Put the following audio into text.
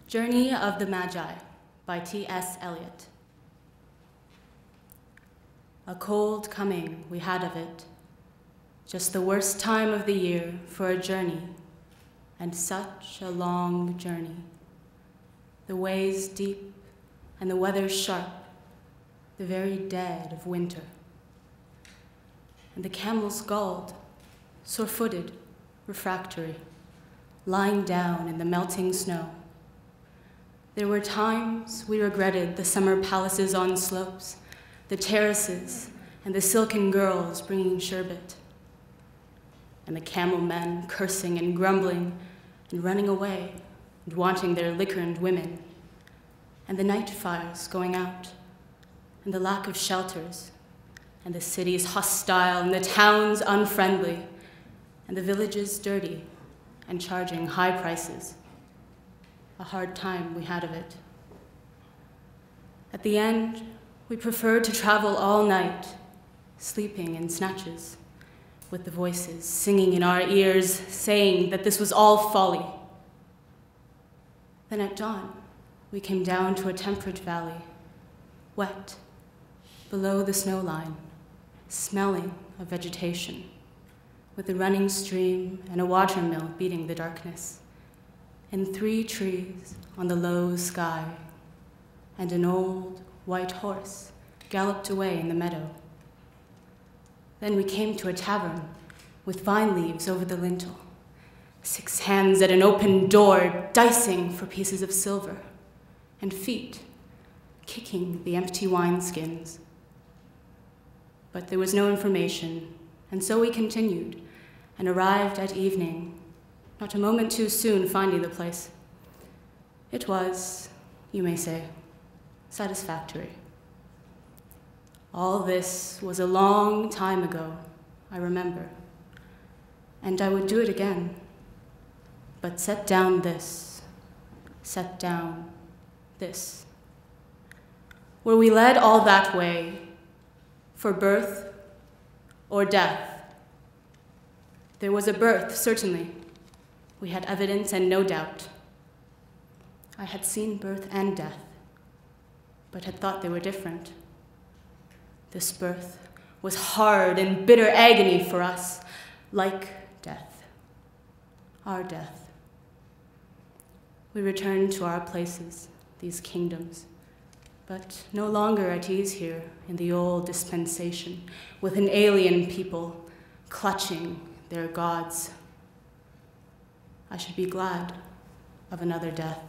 Journey of the Magi by T.S. Eliot. A cold coming we had of it, just the worst time of the year for a journey, and such a long journey. The ways deep and the weather sharp, the very dead of winter. And the camels galled, sore-footed, refractory, lying down in the melting snow. There were times we regretted the summer palaces on slopes, the terraces, and the silken girls bringing sherbet, and the camel men cursing and grumbling and running away and wanting their liquored women, and the night fires going out, and the lack of shelters, and the cities hostile and the towns unfriendly, and the villages dirty and charging high prices. A hard time we had of it. At the end, we preferred to travel all night, sleeping in snatches, with the voices singing in our ears, saying that this was all folly. Then at dawn, we came down to a temperate valley, wet, below the snow line, smelling of vegetation, with a running stream and a watermill beating the darkness, and 3 trees on the low sky, and an old white horse galloped away in the meadow. Then we came to a tavern with vine leaves over the lintel, 6 hands at an open door dicing for pieces of silver, and feet kicking the empty wineskins. But there was no information, and so we continued and arrived at evening, not a moment too soon finding the place. It was, you may say, satisfactory. All this was a long time ago, I remember, and I would do it again, but set down this. Were we led all that way for birth or death? There was a birth, certainly. We had evidence and no doubt. I had seen birth and death, but had thought they were different. This birth was hard and bitter agony for us, like death, our death. We returned to our places, these kingdoms, but no longer at ease here in the old dispensation, with an alien people clutching their gods. I should be glad of another death.